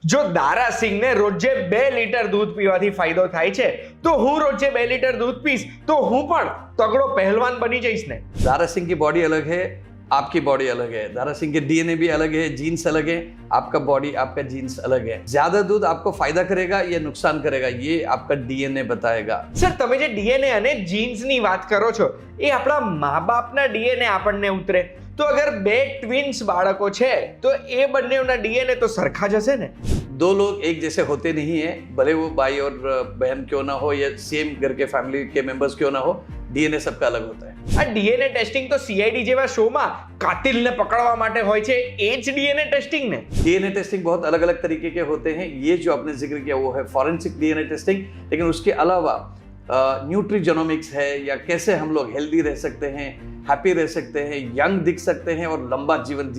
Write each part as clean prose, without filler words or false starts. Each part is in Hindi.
જો દારાસિંહને રોજે 2 લીટર દૂધ પીવાથી ફાયદો થાય છે તો હું રોજે 2 લીટર દૂધ પીશ તો હું પણ તગડો પહેલવાન બની જઈશ ને। दारा सिंह की बॉडी अलग है, आपकी बॉडी अलग है। दारा सिंह के डीएनए भी अलग है, जीन्स अलग है, आपका बॉडी आपका जीन्स अलग है। ज्यादा दूध आपको फायदा करेगा या नुकसान करेगा ये आपका डीएनए बताएगा। સર તમે જે ડીએનએ અને જીન્સની વાત કરો છો એ આપણા મા બાપના ડીએનએ આપણને ઉતરે તો અગર 2 ટ્વિન્સ બાળકો છે તો એ બંનેના ડીએનએ તો સરખા જ હશે ને। दो लोग एक जैसे होते नहीं है, भले वो भाई और बहन क्यों ना हो या सेम घर के फैमिली के मेंबर्स क्यों ना हो, डीएनए सबका अलग होता है। આ ડીએનએ ટેસ્ટિંગ તો સીઆઈડી જેવા શોમાં કાતિલને પકડવા માટે હોય છે એ જ ડીએનએ ટેસ્ટિંગ ને। डीएनए टेस्टिंग बहुत अलग अलग तरीके के होते हैं। ये जो आपने जिक्र किया वो है फॉरेंसिक डीएनए टेस्टिंग, लेकिन उसके अलावा न्यूट्रीजेनोमिक्स है या कैसे हम लोग हेल्दी रह सकते हैं, हैप्पी रह सकते हैं, यंग दिख सकते हैं और लंबा जीवन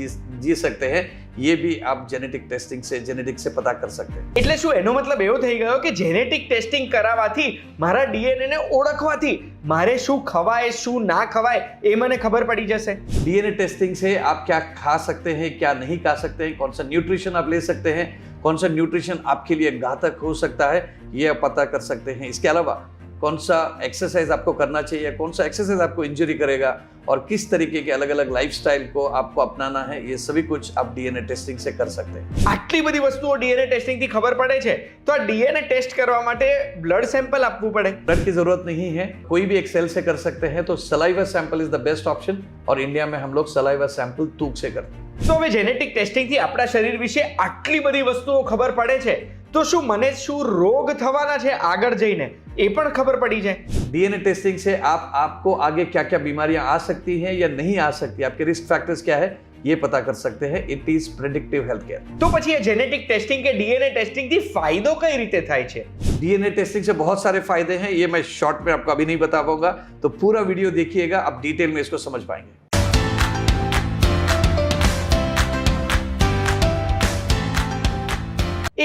जी सकते हैं, ये भी आप जेनेटिक टेस्टिंग से जेनेटिक से पता कर सकते हैं। એટલે શું એનો મતલબ એવો થઈ ગયો કે જેનેટિક ટેસ્ટિંગ કરાવવાથી મારા ડીએનએ ને ઓળખવાથી મારે શું ખવાય શું ના ખવાય એ મને ખબર પડી જશે। डीएनए टेस्टिंग से आप क्या खा सकते हैं, क्या नहीं खा सकते हैं, कौन सा न्यूट्रिशन आप ले सकते हैं, कौन सा न्यूट्रिशन आपके लिए घातक हो सकता है, ये आप पता कर सकते हैं। इसके अलावा कौन सा एक्सरसाइज आपको करना चाहिए, कौन सा एक्सरसाइज आपको इंजरी करेगा और किस तरीके के अलग अलग लाइफस्टाइल को आपको अपनाना है, ये सभी कुछ आप डीएनए टेस्टिंग से कर सकते हैं। આટલી બધી વસ્તુઓ ડીએનએ ટેસ્ટિંગ થી ખબર પડે છે તો આ ડીએનએ ટેસ્ટ કરવા માટે બ્લડ સેમ્પલ આપવું પડે। ब्लड की जरूरत नहीं है, कोई भी एक सेल से कर सकते हैं। तो saliva sample is the best option और इंडिया में हम लोग सलाइवा सैंपल थूक से करते हैं। તો હવે જેનેટિક ટેસ્ટિંગ થી આપણા શરીર વિશે આટલી બધી વસ્તુઓ ખબર પડે છે તો શું મને શું રોગ થવાના છે આગળ જઈને એ પણ ખબર પડી જાય। डीएनए टेस्टिंग से आपको आगे क्या क्या बीमारियां आ सकती हैं या नहीं आ सकती, आपके रिस्क फैक्टर्स क्या है ये पता कर सकते हैं। It is predictive health care. તો પછી એ જેનેટિક ટેસ્ટિંગ કે ડીએનએ ટેસ્ટિંગ થી ફાયદો કઈ રીતે થાય છે? डीएनए टेस्टिंग से बहुत सारे फायदे हैं, ये मैं शॉर्ट में आपको अभी नहीं बता पाऊंगा, तो पूरा वीडियो देखिएगा, आप डिटेल में इसको समझ पाएंगे।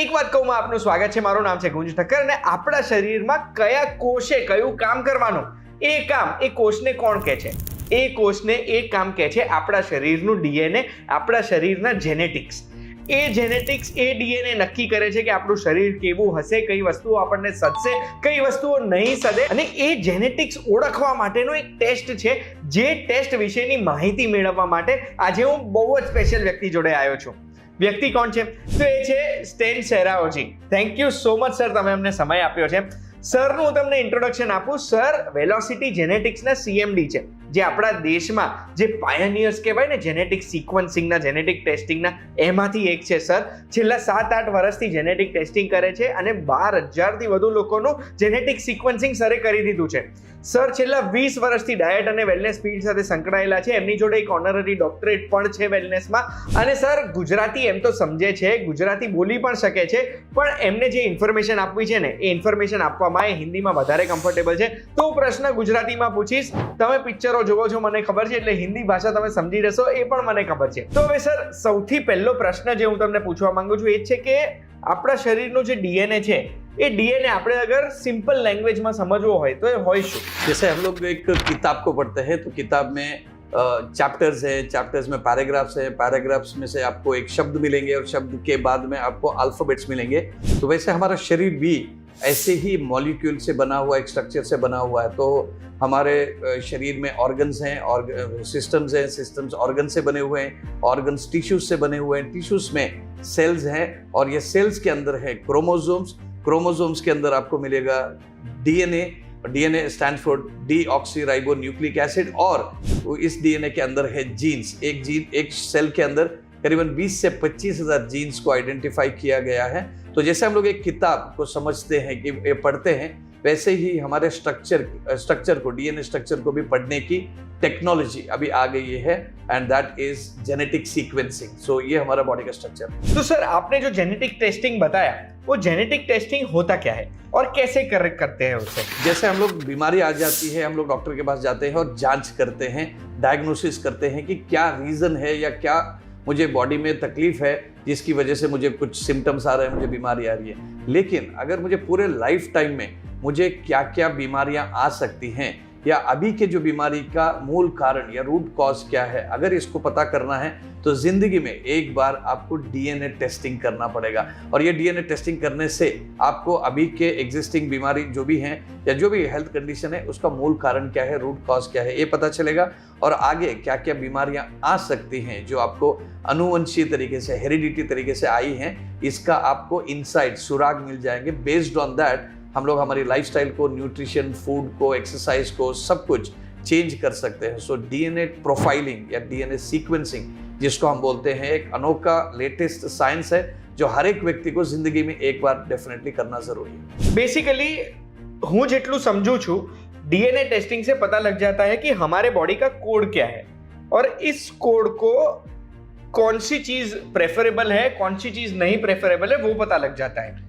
એક વાત કહું, આપનું સ્વાગત છે। મારું નામ છે ગુંજ ઠક્કર અને આપણા શરીરમાં કયા કોષે કયું કામ કરવાનું એ કામ એ કોષને કોણ કહે છે? એ કોષને એ કામ કહે છે આપણા શરીરનું ડીએનએ, આપણા શરીરના જેનેટિક્સ। એ જેનેટિક્સ એ ડીએનએ નક્કી કરે છે કે આપણું શરીર કેવું હશે, કઈ વસ્તુઓ આપણને સદશે, કઈ વસ્તુઓ નહીં સદે, અને એ જેનેટિક્સ ઓળખવા માટેનો એક ટેસ્ટ છે। જે ટેસ્ટ વિશેની માહિતી મેળવવા માટે આજે હું બહુ જ સ્પેશિયલ વ્યક્તિ જોડે આવ્યો છું। વ્યક્તિ કોણ છે? તો એ છે સ્ટેન સેરાઓજી। Thank you so much sir, તમે અમને સમય આપ્યો છે। સરનું હું તમને ઇન્ટ્રોડક્શન આપું। સર વેલોસિટી જેનેટિક્સના સીએમડી છે, જે આપણા દેશમાં જે પાયોનિયર્સ કહેવાય ને જેનેટિક સિક્વન્સિંગના, જેનેટિક ટેસ્ટિંગના, એમાંથી એક છે સર। છેલ્લા 7-8 વર્ષથી જેનેટિક ટેસ્ટિંગ કરે છે અને 12,000થી વધુ લોકોનું જેનેટિક સિક્વન્સિંગ સરે કરી દીધું છે। સર છેલ્લા 20 વર્ષથી ડાયટ અને વેલનેસ ફીલ્ડ સાથે સંકળાયેલા છે। એમની જોડે એક ઓનરરી ડોક્ટરેટ પણ છે વેલનેસમાં। અને સર ગુજરાતી એમ તો સમજે છે, ગુજરાતી બોલી પણ શકે છે, પણ એમને જે ઇન્ફોર્મેશન આપવી છે ને એ ઇન્ફોર્મેશન આપવામાં એ હિન્દીમાં વધારે કમ્ફર્ટેબલ છે। તો હું પ્રશ્ન ગુજરાતીમાં પૂછીશ, તમે પિક્ચરો જોવો છો મને ખબર છે, એટલે હિન્દી ભાષા તમે સમજી રહેશો એ પણ મને ખબર છે। તો હવે સર સૌથી પહેલો પ્રશ્ન જે હું તમને પૂછવા માંગુ છું એ છે કે આપણા શરીરનું જે ડીએનએ છે એ ડીएनए આપણે अगर सिंपल लैंग्वेज में समझવો હોય तो એ હોય શું? जैसे हम लोग एक किताब को पढ़ते हैं तो किताब में चैप्टर्स है, चैप्टर्स में पैराग्राफ्स है, पैराग्राफ्स में से आपको एक शब्द मिलेंगे और शब्द के बाद में आपको अल्फाबेट्स मिलेंगे। तो वैसे हमारा शरीर भी ऐसे ही मॉलिक्यूल से बना हुआ, एक स्ट्रक्चर से बना हुआ है। तो हमारे शरीर में ऑर्गन्स हैं और सिस्टम्स हैं, सिस्टम्स ऑर्गन से बने हुए हैं, ऑर्गन्स टिश्यूज से बने हुए हैं, टिश्यूज में सेल्स हैं और ये सेल्स के अंदर है क्रोमोसोम्स, क्रोमोसोम्स के अंदर आपको मिलेगा DNA. DNA stand for deoxyribo nucleic acid और इस डीएनए के अंदर है जीन्स। एक जीन, एक सेल के अंदर करीबन 20 से 25,000 जीन्स को आइडेंटिफाई किया गया है। तो जैसे हम लोग एक किताब को समझते हैं कि ये पढ़ते हैं, वैसे ही हमारे स्ट्रक्चर को, डीएनए स्ट्रक्चर को भी पढ़ने की टेक्नोलॉजी अभी आ गई है and that is genetic sequencing. So ये हमारा बॉडी का स्ट्रक्चर। तो सर आपने जो जेनेटिक टेस्टिंग बताया वो जेनेटिक टेस्टिंग होता क्या है और कैसे करते हैं उससे? जैसे हम लोग बीमारी आ जाती है, हम लोग डॉक्टर के पास जाते हैं और जांच करते हैं, डायग्नोसिस करते हैं कि क्या रीजन है या क्या मुझे बॉडी में तकलीफ है जिसकी वजह से मुझे कुछ सिम्टम्स आ रहे हैं, मुझे बीमारी आ रही है। लेकिन अगर मुझे पूरे लाइफ टाइम में मुझे क्या क्या बीमारियां आ सकती हैं या अभी के जो बीमारी का मूल कारण या रूट कॉज क्या है, अगर इसको पता करना है तो जिंदगी में एक बार आपको डीएनए टेस्टिंग करना पड़ेगा। और ये डीएनए टेस्टिंग करने से आपको अभी के एग्जिस्टिंग बीमारी जो भी हैं या जो भी हेल्थ कंडीशन है उसका मूल कारण क्या है, रूट कॉज क्या है, ये पता चलेगा। और आगे क्या क्या बीमारियां आ सकती हैं जो आपको अनुवंशीय तरीके से, हेरिडिटी तरीके से आई हैं, इसका आपको इनसाइट, सुराग मिल जाएंगे। बेस्ड ऑन दैट हम लोग हमारी लाइफस्टाइल को, न्यूट्रिशन, फूड को, एक्सरसाइज को, सब कुछ चेंज कर सकते हैं। सो डीएनए प्रोफाइलिंग या डीएनए सीक्वेंसिंग जिसको हम बोलते हैं, एक अनोखा लेटेस्ट साइंस है जो हर एक व्यक्ति को जिंदगी में एक बार डेफिनेटली करना जरूरी है। बेसिकली હું જેટલું સમજુ છું डीएनए टेस्टिंग से पता लग जाता है कि हमारे बॉडी का कोड क्या है और इस कोड को कौन सी चीज प्रेफरेबल है, कौन सी चीज नहीं प्रेफरेबल है, वो पता लग जाता है।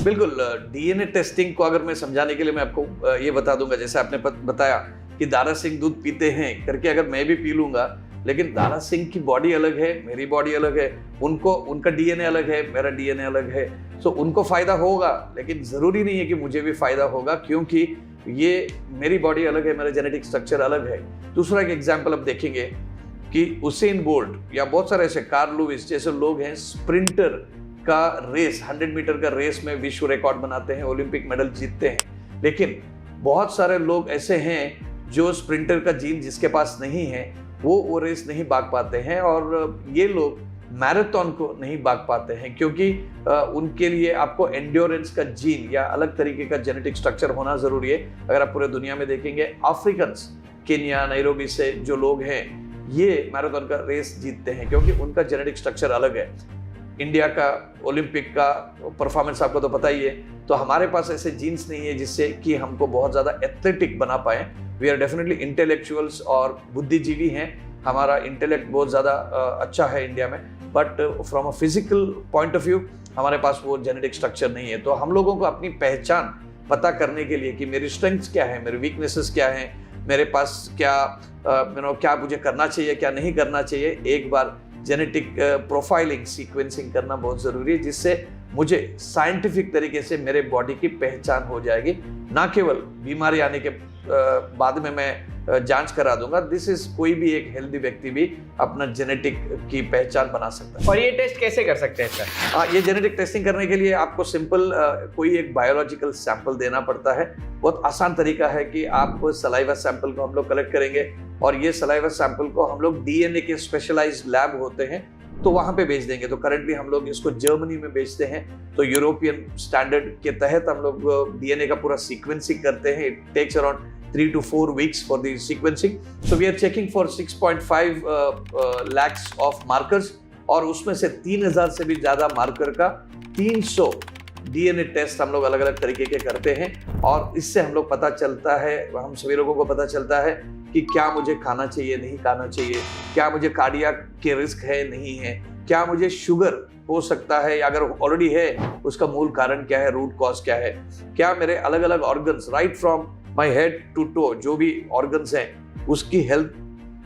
बिल्कुल। डीएनए टेस्टिंग को अगर मैं समझाने के लिए मैं आपको ये बता दूंगा, जैसे आपने बताया कि दारा सिंह दूध पीते हैं करके, अगर मैं भी पी लूंगा, लेकिन दारा सिंह की बॉडी अलग है, मेरी बॉडी अलग है, उनका डीएनए अलग है, मेरा डीएनए अलग है। सो उनको फायदा होगा, लेकिन जरूरी नहीं है कि मुझे भी फायदा होगा, क्योंकि ये मेरी बॉडी अलग है, मेरा जेनेटिक स्ट्रक्चर अलग है। दूसरा एक एग्जाम्पल अब देखेंगे कि उसेन बोल्ट या बहुत सारे ऐसे, कार्ल लुइस जैसे लोग हैं, स्प्रिंटर का रेस, 100 मीटर का रेस में विश्व रिकॉर्ड बनाते हैं, ओलंपिक मेडल जीतते हैं। लेकिन बहुत सारे लोग ऐसे हैं जो स्प्रिंटर का जीन जिसके पास नहीं है, वो रेस नहीं भाग पाते हैं, और ये लोग मैराथन को नहीं भाग पाते हैं, क्योंकि उनके लिए आपको एंड्योरेंस का जीन या अलग तरीके का जेनेटिक स्ट्रक्चर होना जरूरी है। अगर आप पूरे दुनिया में देखेंगे, अफ्रीकन्स, केन्या, नैरोबी से जो लोग हैं, ये मैराथन का रेस जीतते हैं क्योंकि उनका जेनेटिक स्ट्रक्चर अलग है। इंडिया का ओलंपिक का परफॉर्मेंस आपको तो पता ही है, तो हमारे पास ऐसे जीन्स नहीं है जिससे कि हमको बहुत ज़्यादा एथलेटिक बना पाए। वी आर डेफिनेटली इंटेलेक्चुअल्स और बुद्धिजीवी हैं, हमारा इंटेलेक्ट बहुत ज़्यादा अच्छा है इंडिया में, but from a physical point of view हमारे पास वो जेनेटिक स्ट्रक्चर नहीं है। तो हम लोगों को अपनी पहचान पता करने के लिए कि मेरी स्ट्रेंथ्स क्या है, मेरी वीकनेसेस क्या हैं, मेरे पास क्या क्या मुझे करना चाहिए, क्या नहीं करना चाहिए, एक बार जेनेटिक प्रोफाइलिंग, सीक्वेंसिंग करना बहुत ज़रूरी है, जिससे मुझे साइंटिफिक तरीके से मेरे बॉडी की पहचान हो जाएगी। ना केवल बीमारी आने के बाद में मैं जांच करा दूंगा, दिस इज कोई भी एक हेल्दी व्यक्ति भी अपना जेनेटिक की पहचान बना सकता है। और ये टेस्ट कैसे कर सकते हैं सर? ये जेनेटिक टेस्टिंग करने के लिए आपको सिंपल कोई एक बायोलॉजिकल सैंपल देना पड़ता है। बहुत आसान तरीका है कि आप सलाइवा सैंपल को हम लोग कलेक्ट करेंगे, और ये सलाइवा सैंपल को हम लोग डीएनए के स्पेशलाइज्ड लैब होते हैं तो वहां पे भेज देंगे। तो करंटली हम लोग इसको जर्मनी में भेजते हैं, तो यूरोपियन स्टैंडर्ड के तहत हम लोग डीएनए का पूरा सीक्वेंसिंग करते हैं। It takes around 3 to 4 weeks for the sequencing. So we are checking for 6.5 lakhs of markers, और उसमें से 3000 से भी ज्यादा मार्कर का 300 डीएनए टेस्ट हम लोग अलग अलग तरीके के करते हैं। और इससे हम लोग पता चलता है, हम सभी लोगों को पता चलता है कि क्या मुझे खाना चाहिए, नहीं खाना चाहिए, क्या मुझे कार्डियक के रिस्क है, नहीं है, क्या मुझे शुगर हो सकता है, या अगर ऑलरेडी है उसका मूल कारण क्या है, रूट कॉज क्या है, क्या मेरे अलग अलग organs right from my head to toe, जो भी ऑर्गन्स हैं उसकी हेल्थ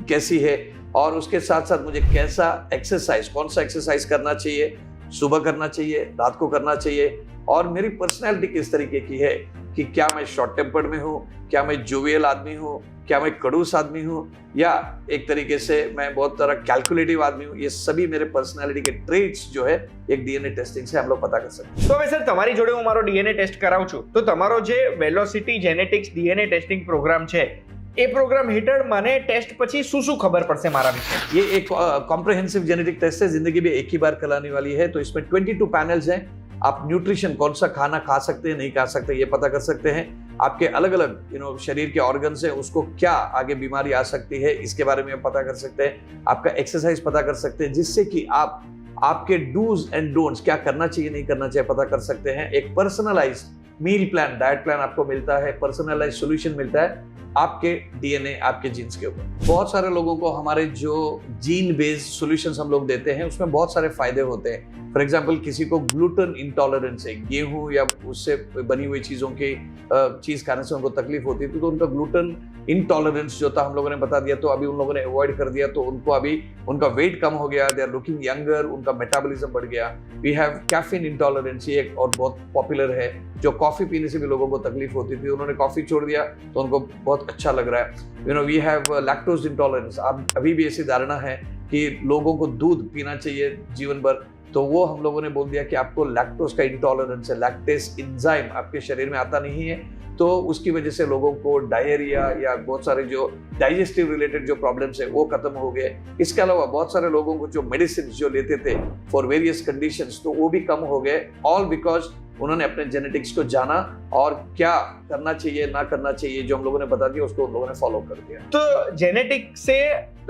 कैसी है, और उसके साथ साथ मुझे कैसा एक्सरसाइज, कौन सा एक्सरसाइज करना चाहिए, सुबह करना चाहिए, रात को करना चाहिए, और मेरी पर्सनैलिटी किस तरीके की है, कि क्या मैं शॉर्ट टेम्पर्ड में हूँ, क्या मैं जोवियल आदमी हूँ, क्या मैं खड़ूस आदमी हूँ, या एक तरीके से मैं बहुत तरह कैलकुलेटिव आदमी हूँ। ये सभी मेरे पर्सनालिटी के ट्रेट्स जो है एक डीएनए टेस्टिंग से हम लोग पता कर सकते हैं। तो હવે સર તમારી જોડે હું મારો ડીએનએ ટેસ્ટ કરાવું છું, તો તમારો જે velocity genetics DNA testing program છે, એ પ્રોગ્રામ હેઠળ મને ટેસ્ટ પછી શું શું ખબર પડશે મારા વિશે? ये एक कॉम्प्रिहेंसिव जेनेटिक टेस्ट है, जिंदगी में एक ही बार कराने वाली है। तो इसमें 22 पैनल्स हैं। आप न्यूट्रिशन, कौन सा खाना खा सकते हैं, नहीं खा सकते, ये पता कर सकते हैं। आपके अलग अलग शरीर के ऑर्गन्स हैं, उसको क्या आगे बीमारी आ सकती है, इसके बारे में पता कर सकते हैं। आपका एक्सरसाइज पता कर सकते हैं, जिससे कि आप आपके डूज एंड डोंट्स, क्या करना चाहिए, नहीं करना चाहिए, पता कर सकते हैं। एक personalize meal plan, diet plan आपको मिलता है, पर्सनलाइज सोल्यूशन मिलता है आपके डीएनए, आपके जीन्स के ऊपर। बहुत सारे लोगों को हमारे जो जीन बेस्ड सॉल्यूशंस हम लोग देते हैं उसमें बहुत सारे फायदे होते हैं। फॉर एग्जांपल, किसी को ग्लूटेन इंटॉलरेंस है, गेहूं या उससे बनी हुई चीज़ों की चीज़ खाने से उनको तकलीफ होती थी, तो उनका ग्लूटेन इंटॉलरेंस जो था हम लोगों ने बता दिया, तो अभी उन लोगों ने अवॉइड कर दिया, तो उनको अभी उनका वेट कम हो गया, दे आर लुकिंग यंगर, उनका मेटाबॉलिज्म बढ़ गया। वी हैव कैफीन इंटॉलरेंस, ये एक और बहुत पॉपुलर है। जो कॉफी पीने से भी लोगों को तकलीफ होती थी, उन्होंने कॉफी छोड़ दिया तो उनको बहुत अच्छा लग रहा है। We have lactose intolerance. अब अभी भी ऐसी धारणा है कि लोगों को दूध पीना चाहिए जीवन भर, तो वो हम लोगों ने बोल दिया कि आपको लैक्टोज का इंटॉलरेंस है, लैक्टेस एंजाइम आपके शरीर में आता नहीं है, तो उसकी वजह से लोगों को डायरिया या बहुत सारे जो डाइजेस्टिव रिलेटेड जो प्रॉब्लम्स है वो खत्म हो गए। इसके अलावा बहुत सारे लोगों को जो मेडिसिन जो लेते थे फॉर वेरियस कंडीशंस, तो वो भी कम हो गए, ऑल बिकॉज उन्होंने अपने जेनेटिक्स को जाना और क्या करना चाहिए ना करना चाहिए जो हम लोगों ने बता दिया उसको उन लोगों ने फॉलो कर दिया। तो जेनेटिक्स से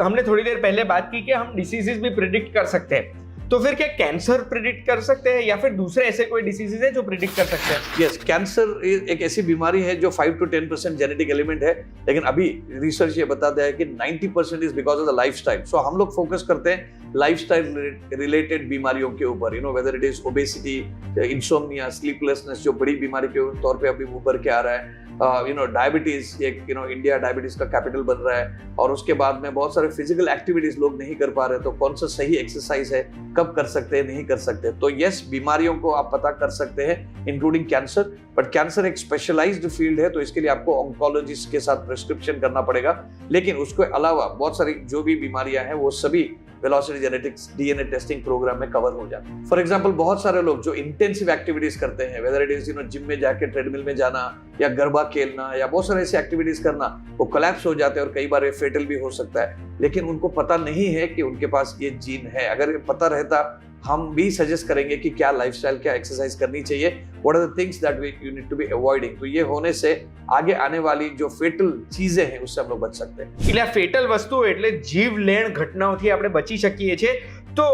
हमने थोड़ी देर पहले बात की कि हम डिसीजेस भी प्रिडिक्ट कर सकते हैं, तो फिर क्या कैंसर प्रिडिक्ट कर सकते हैं या फिर दूसरे ऐसे कोई डिसीजेस है जो प्रिडिक्ट कर सकते हैं? यस, कैंसर एक ऐसी बीमारी है जो 5 to 10% जेनेटिक एलिमेंट है, लेकिन अभी रिसर्च ये बताता है कि 90% is because of the lifestyle. So हम लोग फोकस करते हैं लाइफस्टाइल रिलेटेड बीमारियों के ऊपर, whether it is obesity, insomnia, sleeplessness जो बड़ी बीमारी के तौर पे अभी उभर के आ रहा है, डायबिटीज, एक इंडिया डायबिटीज का कैपिटल बन रहा है, और उसके बाद में बहुत सारे फिजिकल एक्टिविटीज लोग नहीं कर पा रहे, तो कौन सा सही एक्सरसाइज है, कब कर सकते हैं, नहीं कर सकते। तो यस, बीमारियों को आप पता कर सकते हैं इंक्लूडिंग कैंसर, बट कैंसर एक स्पेशलाइज्ड फील्ड है, तो इसके लिए आपको ऑन्कोलॉजिस्ट के साथ प्रिस्क्रिप्शन करना पड़ेगा। लेकिन उसके अलावा बहुत सारी जो भी बीमारियां हैं वो सभी velocity genetics DNA testing program में कवर हो जाते हैं। फॉर एग्जांपल बहुत सारे लोग जो इंटेंसिव एक्टिविटीज करते हैं, वेदर इट इज जिम में जाके ट्रेडमिल में जाना या गरबा खेलना या बहुत सारे ऐसे एक्टिविटीज करना, वो कोलैप्स हो जाते हैं और कई बार ये फेटल भी हो सकता है, लेकिन उनको पता नहीं है कि उनके पास ये जीन है। अगर ये पता रहता, हम भी सजेस्ट करेंगे कि क्या लाइफस्टाइल, क्या एक्सरसाइज करनी चाहिए, what are the things that you need to be avoiding. तो ये होने से आगे आने वाली जो फेटल चीजें हैं उससे हम लोग बच सकते हैं। એટલે આ ફેટલ વસ્તુ એટલે જીવલેણ ઘટનાઓથી આપણે બચી શકીએ છીએ। તો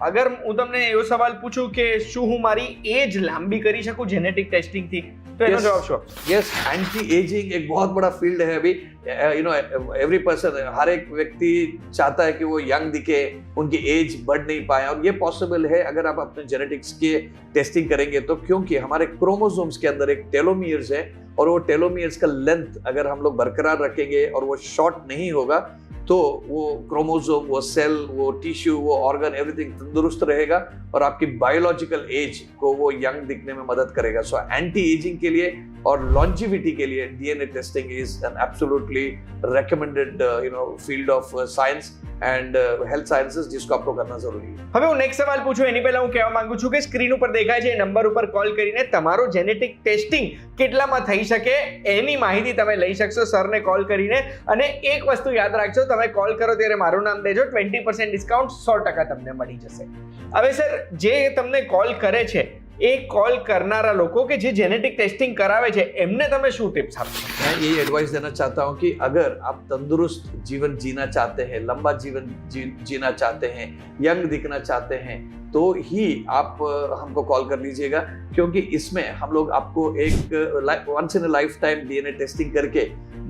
અગર હું તમને એવો સવાલ પૂછું કે શું હું મારી એજ લાંબી કરી શકું જેનેટિક ટેસ્ટિંગથી, तो एनो जवाब शो। यस, एंटी एजिंग एक बहुत बड़ा फील्ड है अभी। एवरी पर्सन, हर एक व्यक्ति चाहता है कि वो यंग दिखे, उनकी एज बढ़ नहीं पाए, और ये पॉसिबल है अगर आप अपने जेनेटिक्स के टेस्टिंग करेंगे तो, क्योंकि हमारे क्रोमोसोम्स के अंदर एक टेलोमियर्स है, और वो टेलोमियर्स का लेंथ अगर हम लोग बरकरार रखेंगे और वो शॉर्ट नहीं होगा, तो वो क्रोमोसोम, वो सेल, वो टिश्यू, वो ऑर्गन, एवरीथिंग तंदुरुस्त रहेगा और आपकी बायोलॉजिकल एज को वो यंग दिखने में मदद करेगा। सो एंटी एजिंग के लिए और लॉन्जिविटी के लिए DNA testing is an absolutely recommended field of science and health sciences, जिसको आपको करना जरूरी है। હવે હું નેક્સ્ટ સવાલ પૂછું એની પહેલા હું કહેવા માંગુ છું કે સ્ક્રીન ઉપર દેખાય છે એ નંબર ઉપર કોલ કરીને તમારો જેનેટિક ટેસ્ટિંગ કેટલામાં થઈ શકે એની માહિતી તમે લઈ શકશો સરને કોલ કરીને। અને એક વસ્તુ યાદ રાખજો, તમે કોલ કરો ત્યારે મારું નામ દેજો, 20% ડિસ્કાઉન્ટ 100% તમને મળી જશે। હવે સર, જે તમને કોલ કરે છે એ કોલ કરનારા લોકો કે જે જેનેટિક ટેસ્ટિંગ કરાવે છે એમને તમે શું ટિપ્સ આપશો? मैं यही एडवाइस देना चाहता हूँ कि अगर आप तंदुरुस्त जीवन जीना चाहते हैं, लंबा जीवन जीना चाहते हैं, यंग दिखना चाहते हैं, तो ही आप हमको कॉल कर लीजिएगा, क्योंकि इसमें हम लोग आपको एक once in a lifetime DNA testing करके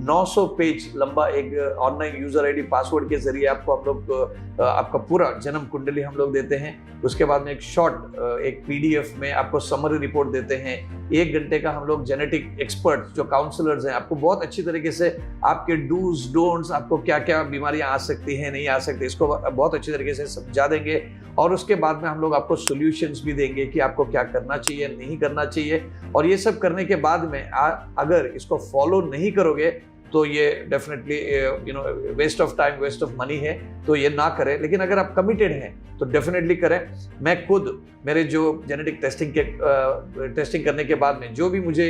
900 पेज लंबा एक ऑनलाइन यूजर आईडी पासवर्ड के जरिए आपको हम लोग आपका पूरा जन्म कुंडली हम लोग देते हैं। उसके बाद में एक शॉर्ट एक पीडीएफ में आपको समरी रिपोर्ट देते हैं। 1 घंटे का हम लोग जेनेटिक एक्सपर्ट जो काउंसलर्स हैं आपको बहुत अच्छी तरीके से आपके डूज डोंट्स, आपको क्या क्या बीमारियां आ सकती हैं, नहीं आ सकती, इसको बहुत अच्छी तरीके से समझा देंगे, और उसके बाद में हम लोग आपको सॉल्यूशंस भी देंगे कि आपको क्या करना चाहिए, नहीं करना चाहिए। और ये सब करने के बाद में अगर इसको फॉलो नहीं करोगे तो ये definitely waste of time, waste of money है, तो ये ना करें। लेकिन अगर आप कमिटेड हैं तो डेफिनेटली करें। मैं खुद मेरे जो जेनेटिक टेस्टिंग करने के बाद में जो भी मुझे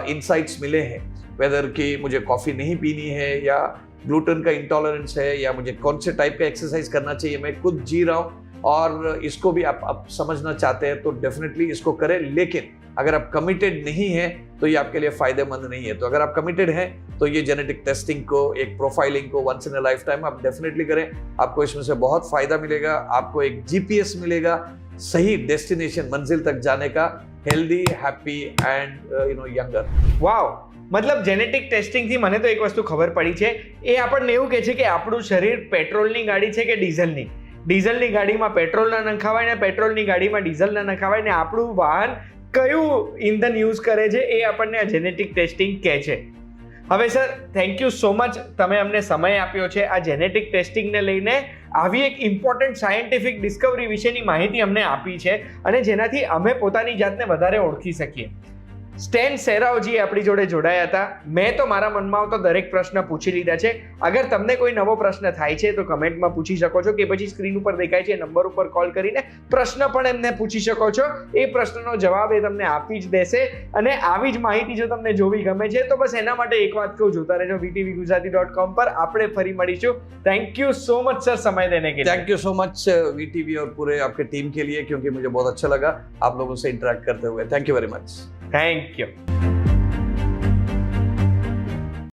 इनसाइट्स मिले हैं, वेदर कि मुझे कॉफ़ी नहीं पीनी है या ग्लूटेन का इंटॉलरेंस है या मुझे कौन से टाइप का एक्सरसाइज करना चाहिए, मैं खुद जी रहा हूँ, और इसको भी आप समझना चाहते हैं तो डेफिनेटली इसको करें। लेकिन अगर आप कमिटेड नहीं हैं तो ये आपके लिए फायदेमंद नहीं है। तो अगर आप कमिटेड हैं तो ये जेनेटिक टेस्टिंग को, एक प्रोफाइलिंग को once in a lifetime आप डेफिनेटली करें। आपको इसमें से बहुत फायदा मिलेगा, आपको एक जीपीएस मिलेगा सही डेस्टिनेशन, मंजिल तक जाने का, हेल्दी, हैप्पी एंड यंगर। વાવ, મતલબ જેનેટિક ટેસ્ટિંગથી મને તો એક વસ્તુ ખબર પડી છે, એ આપણને એવું કહે છે કે આપણું શરીર પેટ્રોલની ગાડી છે કે ડીઝલની। ડીઝલની ગાડીમાં પેટ્રોલ ના નખાવાય ને પેટ્રોલની ગાડીમાં ડીઝલ ના નખાવાય ને આપણું વાહન કયું ઈંધન યુઝ કરે છે એ આપણને આ જેનેટિક ટેસ્ટિંગ કહે છે। હવે sir, thank you so much, તમે અમને સમય આપ્યો છે આ જેનેટિક ટેસ્ટિંગને લઈને આવી એક ઇમ્પોર્ટન્ટ સાયન્ટિફિક ડિસ્કવરી વિશેની માહિતી અમને આપી છે, અને જેનાથી અમે પોતાની જાતને વધારે ઓળખી શકીએ। સ્ટેન સેરાવજી આપણી જોડે જોડાયા હતા. મેં તો મારા મનમાં આવતો દરેક પ્રશ્ન પૂછી લીધા છે. અગર તમને કોઈ નવો પ્રશ્ન થાય છે તો કમેન્ટમાં પૂછી શકો છો, કે પછી સ્ક્રીન ઉપર દેખાય છે નંબર ઉપર કોલ કરીને પ્રશ્ન પણ એમને પૂછી શકો છો. એ પ્રશ્નનો જવાબ એ તમને આપી જ દેશે. અને આવી જ માહિતી જો તમને જોવી ગમે છે તો બસ એના માટે એક વાત કહું, જોતા રહેજો VTVGujarati.com પર. આપણે ફરી મળીશું. Thank you so much sir समय देने के लिए. Thank you so much VTV और पूरे आपके टीम के लिए, क्योंकि मुझे बहुत अच्छा लगा आप लोगों से इंटरेक्ट करते हुए. Thank you very much. Thank you.